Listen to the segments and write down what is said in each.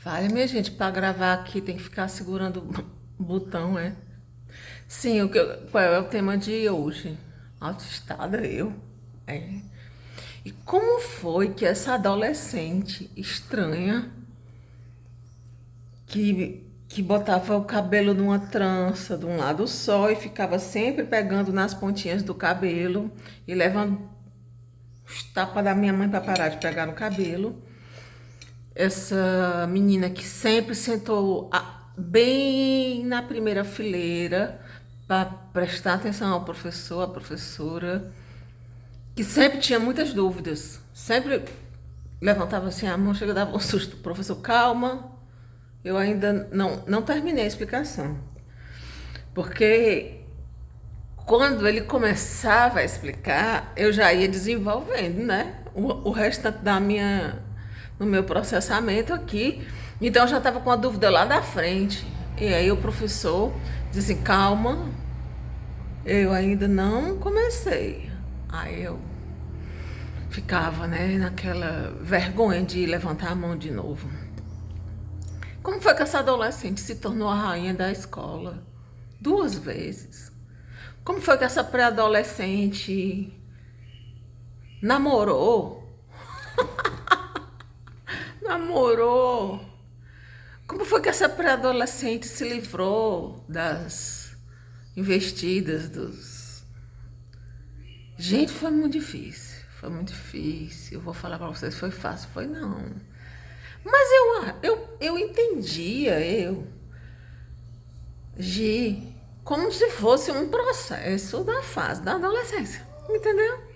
Vale, minha gente, para gravar aqui tem que ficar segurando o botão, é? Sim, qual é o tema de hoje? Autoestada, eu? É. E como foi que essa adolescente estranha, que botava o cabelo numa trança de um lado só e ficava sempre pegando nas pontinhas do cabelo e levando os tapas da minha mãe para parar de pegar no cabelo, essa menina que sempre sentou bem na primeira fileira para prestar atenção ao professor, à professora, que sempre tinha muitas dúvidas, sempre levantava assim a mão, chega dava um susto, professor, calma, eu ainda não terminei a explicação, porque quando ele começava a explicar, eu já ia desenvolvendo, né? O restante no meu processamento aqui. Então eu já estava com a dúvida lá da frente. E aí o professor disse assim, calma, eu ainda não comecei. Aí eu ficava, né, naquela vergonha de levantar a mão de novo. Como foi que essa adolescente se tornou a rainha da escola? 2 vezes. Como foi que essa pré-adolescente namorou? Namorou. Como foi que essa pré-adolescente se livrou das investidas dos... Gente, foi muito difícil. Foi muito difícil. Eu vou falar pra vocês, foi fácil? Foi não. Mas eu entendia, Gi, como se fosse um processo da fase da adolescência. Entendeu?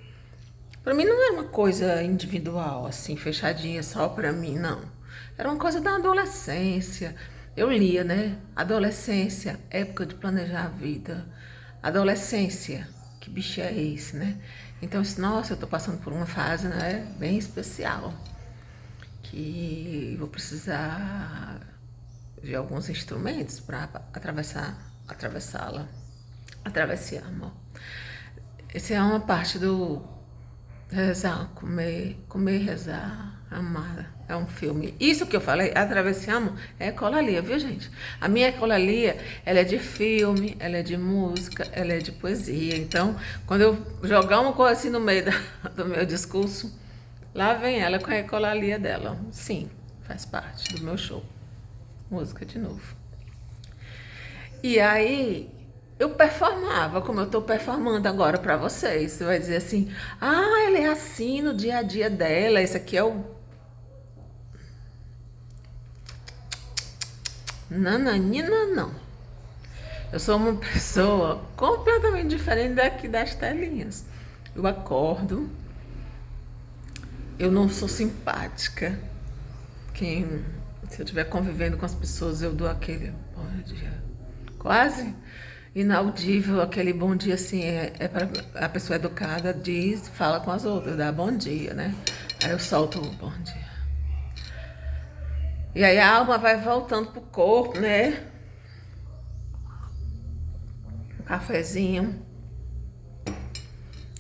Pra mim não era uma coisa individual, assim, fechadinha só pra mim, não. Era uma coisa da adolescência. Eu lia, né? Adolescência, época de planejar a vida. Adolescência, que bicho é esse, né? Então, eu disse, nossa, eu tô passando por uma fase, né, bem especial. Que vou precisar de alguns instrumentos para atravessá-la. Atravessar, amor. Essa é uma parte do rezar, comer, rezar, amar. É um filme. Isso que eu falei, Atravessamos, é ecolalia, viu, gente? A minha ecolalia, ela é de filme, ela é de música, ela é de poesia. Então, quando eu jogar uma coisa assim no meio do meu discurso, lá vem ela com a ecolalia dela. Sim, faz parte do meu show. Música de novo. E aí, eu performava, como eu estou performando agora para vocês. Você vai dizer assim, ela é assim no dia a dia dela, esse aqui é o... Nananina, não. Eu sou uma pessoa completamente diferente daqui das telinhas. Eu acordo, eu não sou simpática. Se eu estiver convivendo com as pessoas, eu dou aquele bom dia. Quase inaudível, aquele bom dia assim, é para a pessoa educada, diz, fala com as outras, dá bom dia, né? Aí eu solto o bom dia. E aí a alma vai voltando pro corpo, né? Um cafezinho.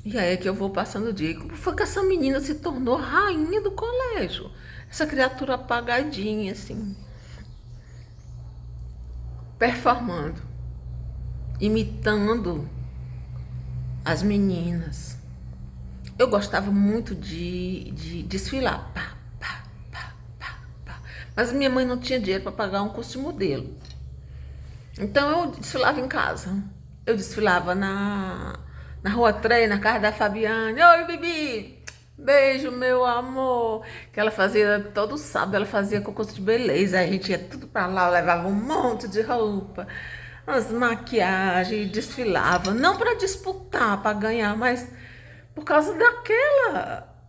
E aí é que eu vou passando o dia. Como foi que essa menina se tornou rainha do colégio? Essa criatura apagadinha, assim. Performando. Imitando as meninas. Eu gostava muito de desfilar. Pá, pá, pá, pá, pá. Mas minha mãe não tinha dinheiro para pagar um curso de modelo. Então eu desfilava em casa. Eu desfilava na Rua 3, na casa da Fabiane. Oi, Bibi! Beijo, meu amor. Que ela fazia todo sábado, ela fazia concurso de beleza. A gente ia tudo pra lá, levava um monte de roupa, as maquiagens, desfilava. Não para disputar, para ganhar, mas por causa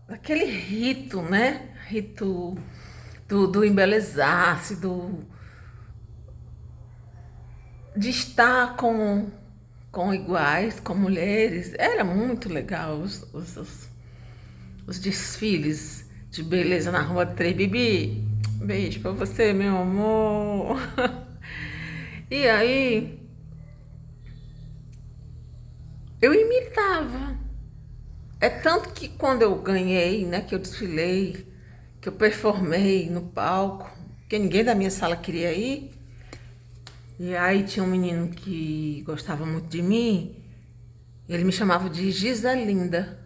daquele rito, né? Rito do embelezar-se, de estar com iguais, com mulheres. Era muito legal os desfiles de beleza na Rua 3. Bibi, beijo pra você, meu amor. E aí, eu imitava. É tanto que quando eu ganhei, né, que eu desfilei, que eu performei no palco, porque ninguém da minha sala queria ir. E aí tinha um menino que gostava muito de mim, e ele me chamava de Giselinda.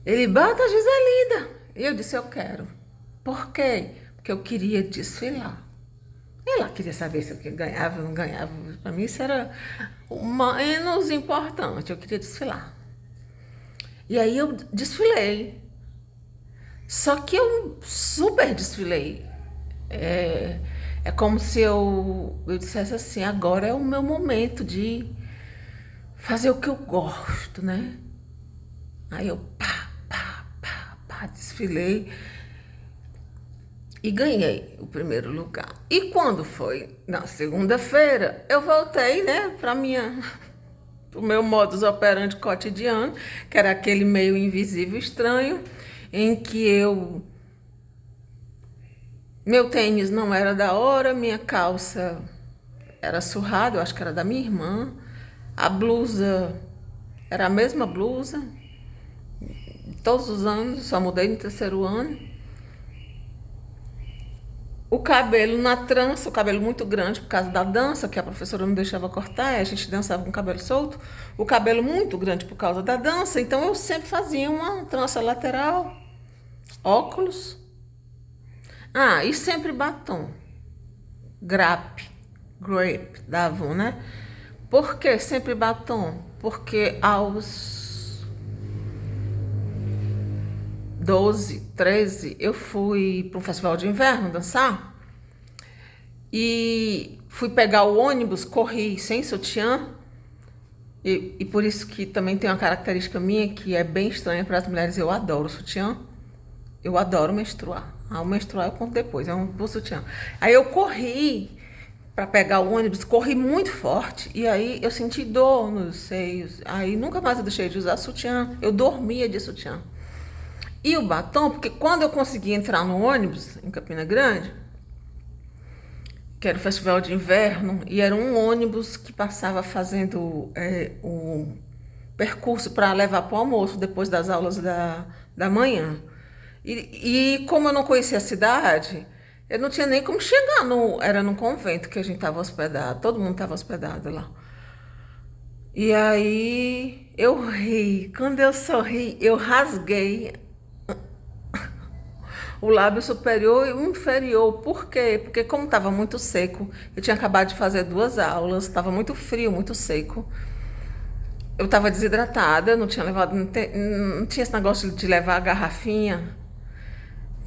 Ele, bota Giselinda. E eu disse, eu quero. Por quê? Porque eu queria desfilar. Ela queria saber se eu ganhava ou não ganhava. Para mim isso era o menos importante. Eu queria desfilar. E aí eu desfilei. Só que eu super desfilei. É como se eu dissesse assim, agora é o meu momento de fazer o que eu gosto, né? Aí eu desfilei e ganhei o primeiro lugar. E quando foi? Na segunda-feira, eu voltei, né, pro meu modus operandi cotidiano, que era aquele meio invisível estranho, em que meu tênis não era da hora, minha calça era surrada, eu acho que era da minha irmã, a blusa era a mesma blusa, todos os anos, só mudei no terceiro ano. O cabelo na trança, o cabelo muito grande por causa da dança, que a professora não deixava cortar, e a gente dançava com o cabelo solto. O cabelo muito grande por causa da dança, então eu sempre fazia uma trança lateral, óculos. Ah, e sempre batom. Grape, da Avon, né? Por que sempre batom? Porque aos 12, 13, eu fui para um festival de inverno dançar e fui pegar o ônibus, corri sem sutiã, e por isso que também tem uma característica minha que é bem estranha para as mulheres, eu adoro sutiã, eu adoro menstruar. Ao menstruar eu conto depois, é um sutiã. Aí eu corri para pegar o ônibus, corri muito forte, e aí eu senti dor nos seios, aí nunca mais eu deixei de usar sutiã, eu dormia de sutiã. E o batom, porque quando eu consegui entrar no ônibus, em Campina Grande, que era o festival de inverno, e era um ônibus que passava fazendo o percurso para levar para o almoço, depois das aulas da manhã. E como eu não conhecia a cidade, eu não tinha nem como chegar, era num convento que a gente estava hospedado, todo mundo estava hospedado lá. E aí eu ri, quando eu sorri, eu rasguei o lábio superior e o inferior. Por quê? Porque como estava muito seco, eu tinha acabado de fazer 2 aulas, estava muito frio, muito seco. Eu estava desidratada, não tinha levado, não tinha esse negócio de levar a garrafinha.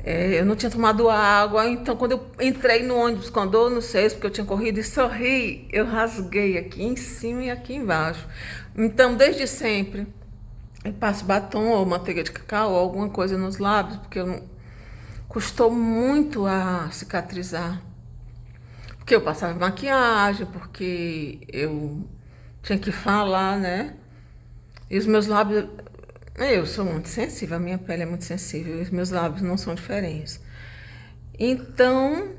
Eu não tinha tomado água, então quando eu entrei no ônibus com a dor no seio, porque eu tinha corrido e sorri, eu rasguei aqui em cima e aqui embaixo. Então, desde sempre, eu passo batom ou manteiga de cacau ou alguma coisa nos lábios, porque eu não, custou muito a cicatrizar. Porque eu passava maquiagem, porque eu tinha que falar, né? E os meus lábios. Eu sou muito sensível, a minha pele é muito sensível, e os meus lábios não são diferentes. Então,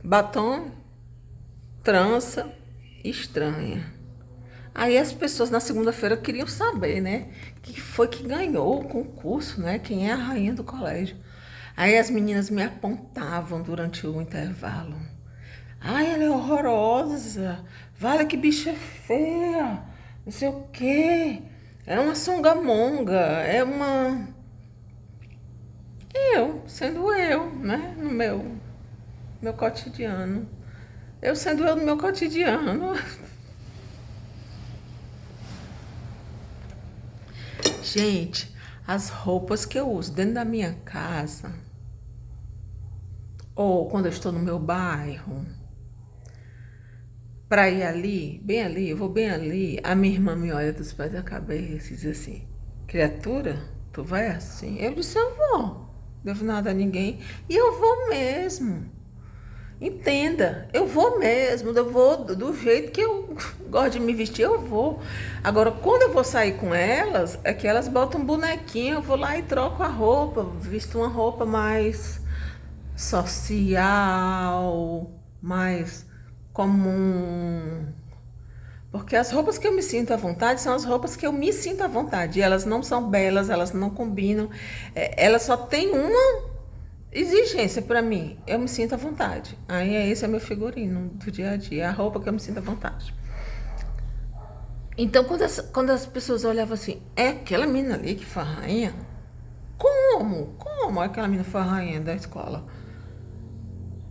batom, trança, estranha. Aí as pessoas na segunda-feira queriam saber, né? Que foi que ganhou o concurso, né? Quem é a rainha do colégio. Aí as meninas me apontavam durante o intervalo. Ai, ela é horrorosa. Vale, que bicha feia. Não sei o quê. É uma songamonga. É uma... Eu, sendo eu, né? No meu cotidiano. Eu sendo eu no meu cotidiano. Gente, as roupas que eu uso dentro da minha casa, ou quando eu estou no meu bairro, para ir ali, eu vou bem ali, a minha irmã me olha dos pés da cabeça e diz assim, criatura, tu vai assim? Eu disse, eu vou, não devo nada a ninguém, e eu vou mesmo. Entenda, eu vou mesmo, eu vou do jeito que eu gosto de me vestir, eu vou. Agora, quando eu vou sair com elas, é que elas botam um bonequinho, eu vou lá e troco a roupa, visto uma roupa mais social, mais comum. Porque as roupas que eu me sinto à vontade são as roupas que eu me sinto à vontade. E elas não são belas, elas não combinam. Elas só têm Exigência pra mim, eu me sinto à vontade. Aí esse é meu figurino do dia a dia, é a roupa que eu me sinto à vontade. Então, quando as pessoas olhavam assim, é aquela menina ali que foi a rainha? Como? Como aquela menina foi a rainha da escola?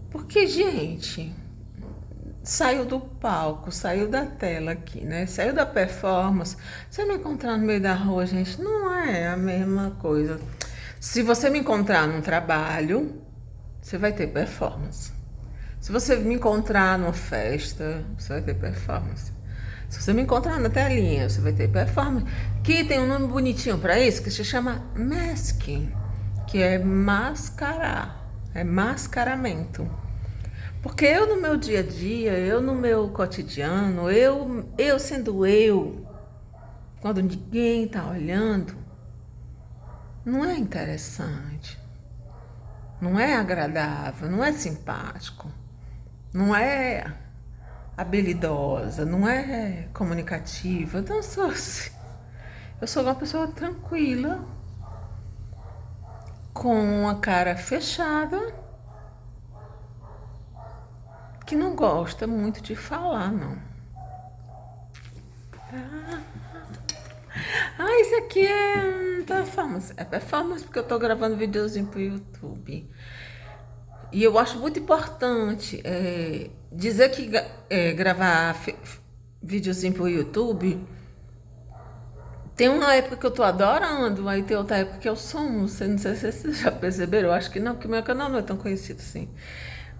Porque, gente, saiu do palco, saiu da tela aqui, né? Saiu da performance. Você me encontrar no meio da rua, gente, não é a mesma coisa. Se você me encontrar num trabalho, você vai ter performance. Se você me encontrar numa festa, você vai ter performance. Se você me encontrar na telinha, você vai ter performance. Que tem um nome bonitinho para isso, que se chama masking, que é mascarar, é mascaramento. Porque eu no meu dia a dia, eu no meu cotidiano, eu sendo eu, quando ninguém tá olhando, não é interessante, não é agradável, não é simpático, não é habilidosa, não é comunicativa. Então eu sou uma pessoa tranquila, com a cara fechada, que não gosta muito de falar, não. Ah, isso aqui é performance. É performance porque eu tô gravando videozinho pro YouTube. E eu acho muito importante dizer que gravar videozinho pro YouTube tem uma época que eu tô adorando, aí tem outra época que eu sumo. Não sei se vocês já perceberam, eu acho que não, porque meu canal não é tão conhecido assim.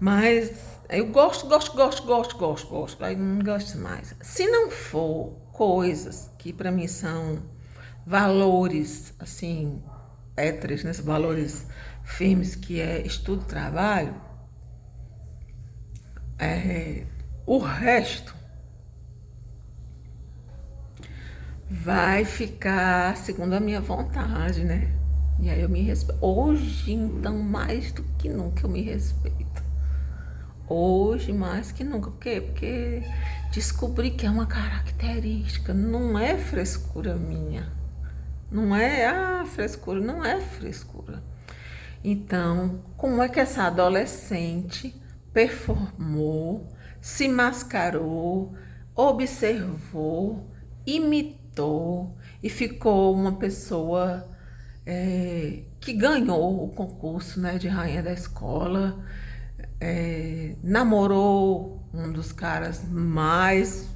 Mas eu gosto, aí não gosto mais. Se não for coisas que para mim são valores, assim, pétreos, né? Valores firmes, que é estudo e trabalho, o resto vai ficar segundo a minha vontade, né? E aí eu me respeito. Hoje, então, mais do que nunca eu me respeito. Hoje, mais que nunca. Por quê? Porque descobri que é uma característica, não é frescura minha. Não é, frescura, não é frescura. Então, como é que essa adolescente performou, se mascarou, observou, imitou e ficou uma pessoa que ganhou o concurso, né, de rainha da escola, namorou um dos caras mais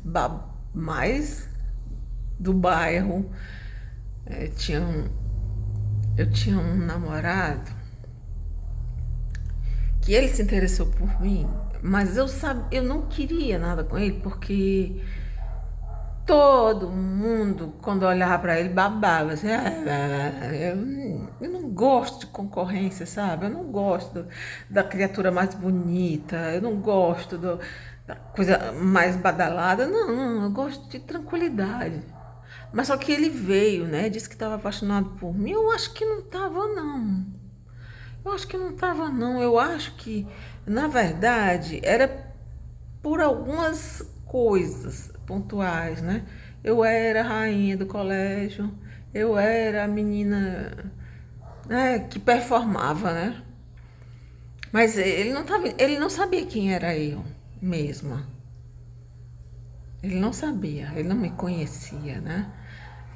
do bairro. É, eu tinha um namorado que ele se interessou por mim, mas eu não queria nada com ele porque todo mundo, quando olhava para ele, babava. Assim, eu não gosto de concorrência, sabe? Eu não gosto da criatura mais bonita, eu não gosto da coisa mais badalada. Não, eu gosto de tranquilidade. Mas só que ele veio, né? Disse que estava apaixonado por mim. Eu acho que não estava, não. Eu acho que não estava, não. Eu acho que, na verdade, era por algumas coisas pontuais, né? Eu era a rainha do colégio, eu era a menina, né, que performava, né? Mas ele não sabia quem era eu mesma. Ele não sabia, ele não me conhecia, né?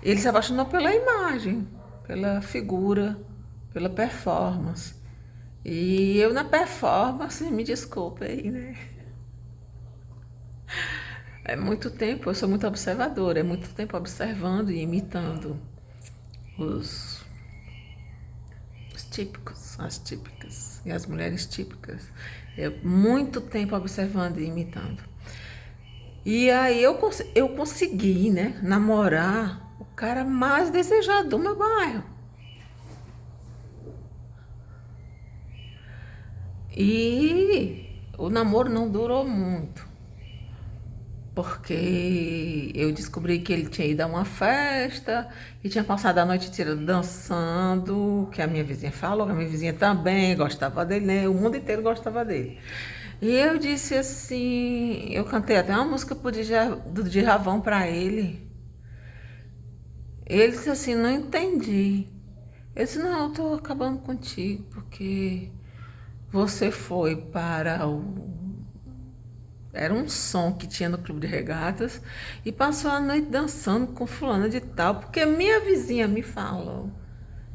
Ele se apaixonou pela imagem, pela figura, pela performance. E eu na performance, me desculpe aí, né? É muito tempo, eu sou muito observadora, é muito tempo observando e imitando os, os típicos, as típicas e as mulheres típicas. É muito tempo observando e imitando. E aí eu consegui, né, namorar o cara mais desejado do meu bairro. E o namoro não durou muito, porque eu descobri que ele tinha ido a uma festa e tinha passado a noite inteira dançando, que a minha vizinha falou, que a minha vizinha também gostava dele, né? O mundo inteiro gostava dele. E eu disse assim, eu cantei até uma música do Djavan para ele. Ele disse assim, não entendi. Eu disse, não, eu tô acabando contigo, porque você foi para o... Era um som que tinha no clube de regatas e passou a noite dançando com fulana de tal, porque minha vizinha me falou.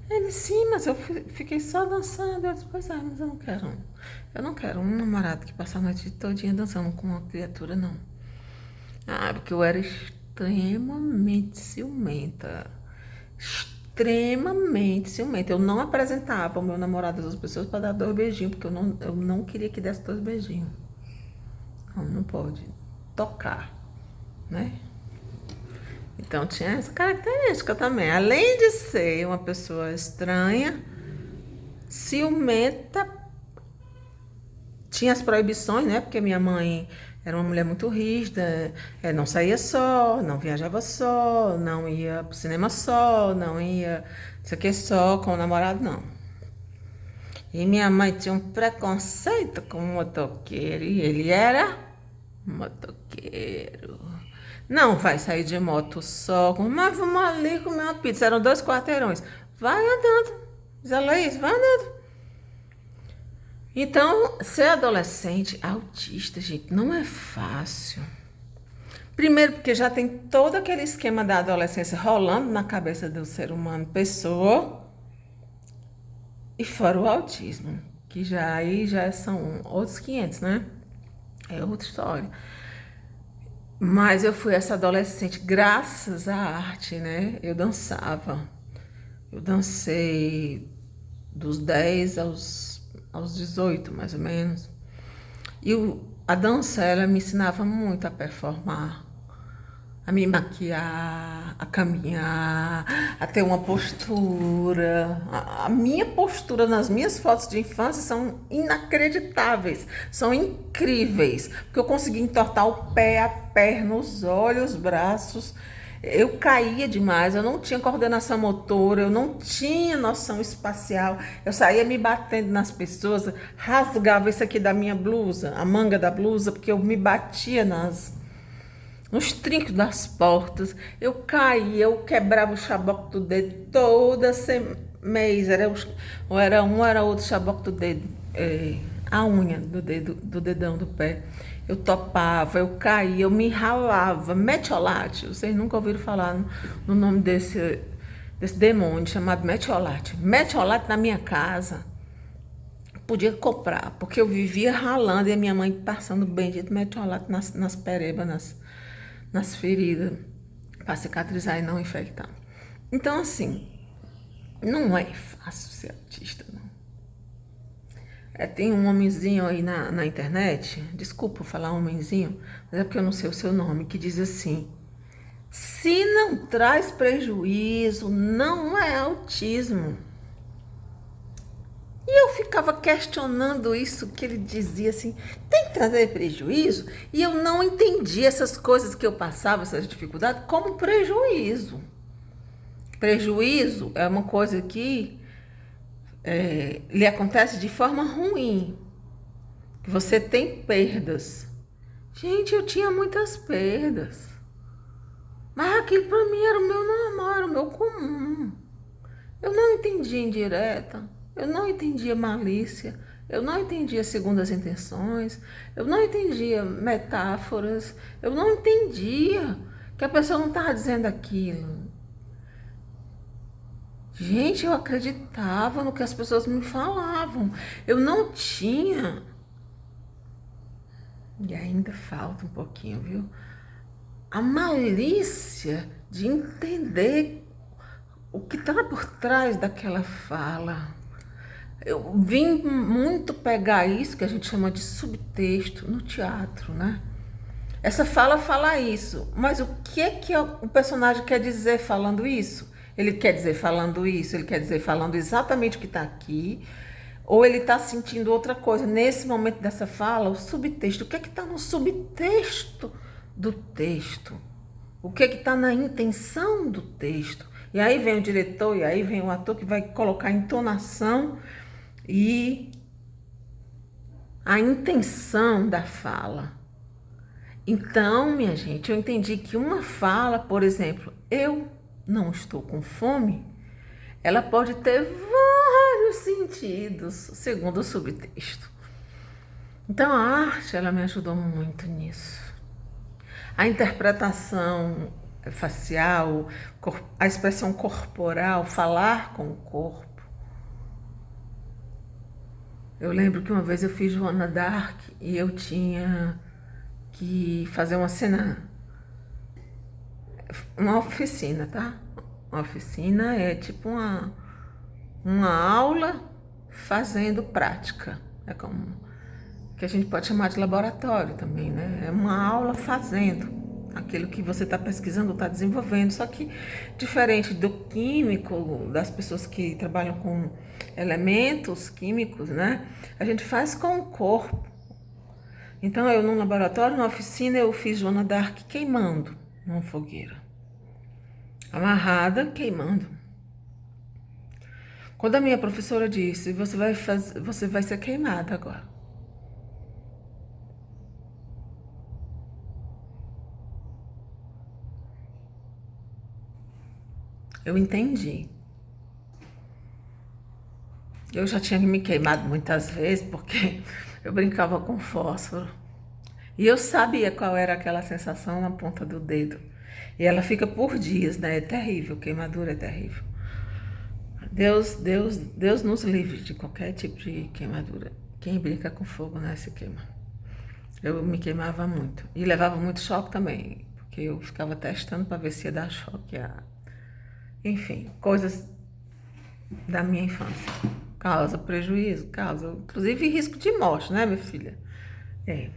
Ele, sim, mas eu fiquei só dançando. Eu disse, pois é, mas eu não quero. Eu não quero um namorado que passa a noite todinha dançando com uma criatura, não. Ah, porque eu era extremamente ciumenta. Extremamente ciumenta. Eu não apresentava o meu namorado às pessoas para dar 2 beijinhos, porque eu não queria que desse 2 beijinhos. Não, não pode tocar, né? Então tinha essa característica também. Além de ser uma pessoa estranha, ciumenta, tinha as proibições, né? Porque minha mãe era uma mulher muito rígida, não saía só, não viajava só, não ia pro cinema só, não ia, não sei o que, só com o namorado, não. E minha mãe tinha um preconceito com o motoqueiro, e ele era motoqueiro. Não vai sair de moto só, mas vamos ali comer uma pizza. Eram 2 quarteirões. Vai andando, Zé Luiz, vai andando. Então, ser adolescente autista, gente, não é fácil. Primeiro porque já tem todo aquele esquema da adolescência rolando na cabeça do ser humano, pessoa, e fora o autismo, que aí já são outros 500, né? É outra história. Mas eu fui essa adolescente graças à arte, né? Eu dançava. Eu dancei dos 10 aos 18, mais ou menos. E a dança, ela me ensinava muito a performar, a me maquiar, a caminhar, a ter uma postura. A minha postura nas minhas fotos de infância são inacreditáveis, são incríveis, porque eu consegui entortar o pé, a perna, os olhos, os braços. Eu caía demais, eu não tinha coordenação motora, eu não tinha noção espacial. Eu saía me batendo nas pessoas, rasgava isso aqui da minha blusa, a manga da blusa, porque eu me batia nos trincos das portas. Eu caía, eu quebrava o chaboco do dedo toda mês. Era um, era outro chaboco do dedo, a unha do dedo, do dedão do pé. Eu topava, eu caía, eu me ralava. Metiolate, vocês nunca ouviram falar no nome desse demônio chamado metiolate. Metiolate na minha casa, podia comprar, porque eu vivia ralando e a minha mãe passando bendito metiolate nas perebas, nas feridas, para cicatrizar e não infectar. Então, assim, não é fácil ser autista, não. Tem um homenzinho aí na internet, desculpa falar homenzinho, mas é porque eu não sei o seu nome, que diz assim: se não traz prejuízo, não é autismo. E eu ficava questionando isso, que ele dizia assim, tem que trazer prejuízo? E eu não entendia essas coisas que eu passava, essas dificuldades, como prejuízo. Prejuízo é uma coisa que lhe acontece de forma ruim, que você tem perdas. Gente, eu tinha muitas perdas, mas aquilo para mim era o meu normal, era o meu comum. Eu não entendia indireta, eu não entendia malícia, eu não entendia segundas intenções, eu não entendia metáforas, eu não entendia que a pessoa não estava dizendo aquilo. Gente, eu acreditava no que as pessoas me falavam. Eu não tinha, e ainda falta um pouquinho, viu? A malícia de entender o que está por trás daquela fala. Eu vim muito pegar isso que a gente chama de subtexto no teatro, né? Essa fala isso, mas o que é que o personagem quer dizer falando isso? Ele quer dizer falando isso, ele quer dizer falando exatamente o que está aqui, ou ele está sentindo outra coisa. Nesse momento dessa fala, o subtexto, o que é que está no subtexto do texto? O que é que está na intenção do texto? E aí vem o diretor, e aí vem o ator que vai colocar a entonação e a intenção da fala. Então, minha gente, eu entendi que uma fala, por exemplo, eu não estou com fome, ela pode ter vários vários sentidos, segundo o subtexto. Então a arte, ela me ajudou muito nisso. A interpretação facial, a expressão corporal, falar com o corpo. Eu lembro que uma vez eu fiz Joana d'Arc e eu tinha que fazer uma cena, uma oficina, tá? Uma oficina é tipo uma aula fazendo prática. É como que a gente pode chamar de laboratório também, né? É uma aula fazendo aquilo que você está pesquisando, está desenvolvendo, só que diferente do químico, das pessoas que trabalham com elementos químicos, né? A gente faz com o corpo. Então, eu num laboratório, numa oficina, eu fiz Joana d'Arc queimando numa fogueira. Amarrada, queimando. Quando a minha professora disse, você vai ser queimada agora. Eu entendi. Eu já tinha me queimado muitas vezes porque eu brincava com fósforo. E eu sabia qual era aquela sensação na ponta do dedo. E ela fica por dias, né? É terrível, queimadura é terrível. Deus nos livre de qualquer tipo de queimadura. Quem brinca com fogo, né, se queima. Eu me queimava muito. E levava muito choque também, porque eu ficava testando para ver se ia dar choque. Enfim, coisas da minha infância. Causa prejuízo, causa, inclusive, risco de morte, né, minha filha? É.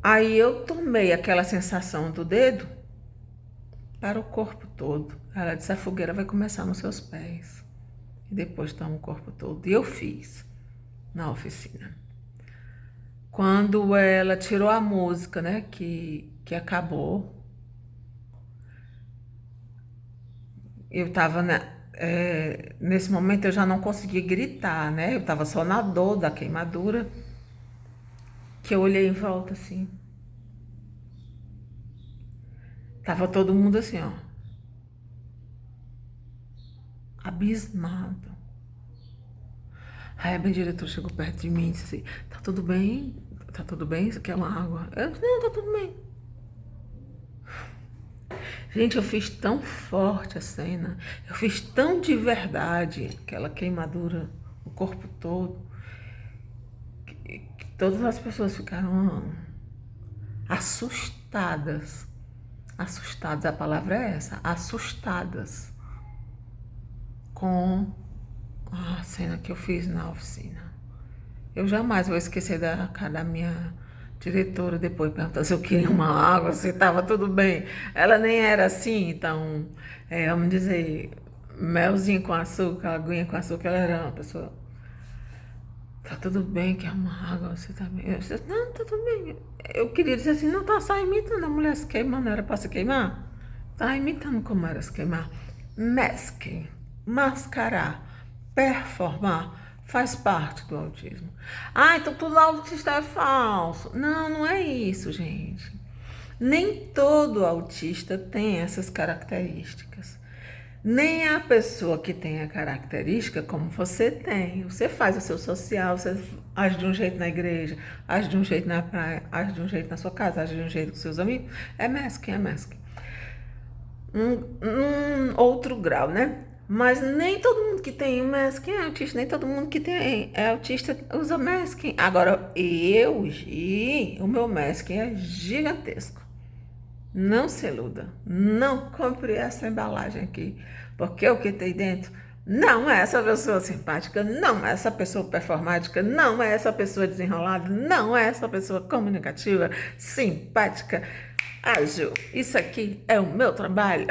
Aí eu tomei aquela sensação do dedo para o corpo todo. Ela disse, a fogueira vai começar nos seus pés. E depois toma o corpo todo. E eu fiz na oficina. Quando ela tirou a música, né, que acabou, eu tava, né, nesse momento eu já não conseguia gritar, né? Eu tava só na dor da queimadura, que eu olhei em volta assim. Tava todo mundo assim, ó, abismado. Aí a minha diretora chegou perto de mim e disse assim, tá tudo bem? Tá tudo bem? Isso aqui é uma água? Eu disse, não, tá tudo bem. Gente, eu fiz tão forte a cena, eu fiz tão de verdade aquela queimadura, o corpo todo, que todas as pessoas ficaram assustadas. Assustadas, a palavra é essa, assustadas com a cena que eu fiz na oficina. Eu jamais vou esquecer da cara da minha diretora depois, perguntando se eu queria uma água, se estava tudo bem. Ela nem era assim, então, vamos dizer, melzinho com açúcar, aguinha com açúcar, ela era uma pessoa, tá tudo bem, quer uma água, você tá bem? Eu disse, não, tá tudo bem. Eu queria dizer assim, não, tá só imitando a mulher se queimando, não era pra se queimar? Tá imitando como era se queimar. Masking, mascarar, performar, faz parte do autismo. Ah, então tudo autista é falso. Não, não é isso, gente. Nem todo autista tem essas características. Nem a pessoa que tem a característica como você tem. Você faz o seu social, você age de um jeito na igreja, age de um jeito na praia, age de um jeito na sua casa, age de um jeito com seus amigos. É masking, é masking. Outro grau, né? Mas nem todo mundo que tem masking é autista, nem todo mundo que tem é autista usa masking. Agora, o meu masking é gigantesco. Não se iluda, não compre essa embalagem aqui, porque o que tem dentro não é essa pessoa simpática, não é essa pessoa performática, não é essa pessoa desenrolada, não é essa pessoa comunicativa, simpática, ágil. Isso aqui é o meu trabalho.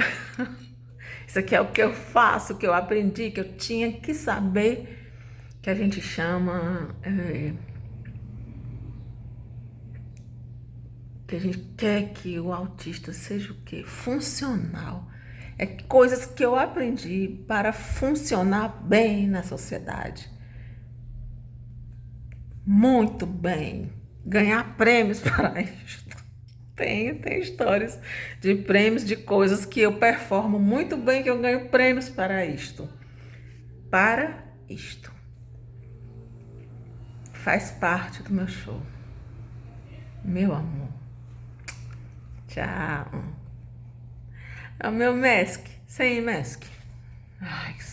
Isso aqui é o que eu faço, que eu aprendi, que eu tinha que saber, que a gente chama... que a gente quer que o autista seja o quê? Funcional. É coisas que eu aprendi para funcionar bem na sociedade. Muito bem. Ganhar prêmios para isso. Tem histórias de prêmios, de coisas que eu performo muito bem, que eu ganho prêmios para isto. para isto. Faz parte do meu show. Meu amor. Tchau. É o meu mask. Sem mask. Ai, que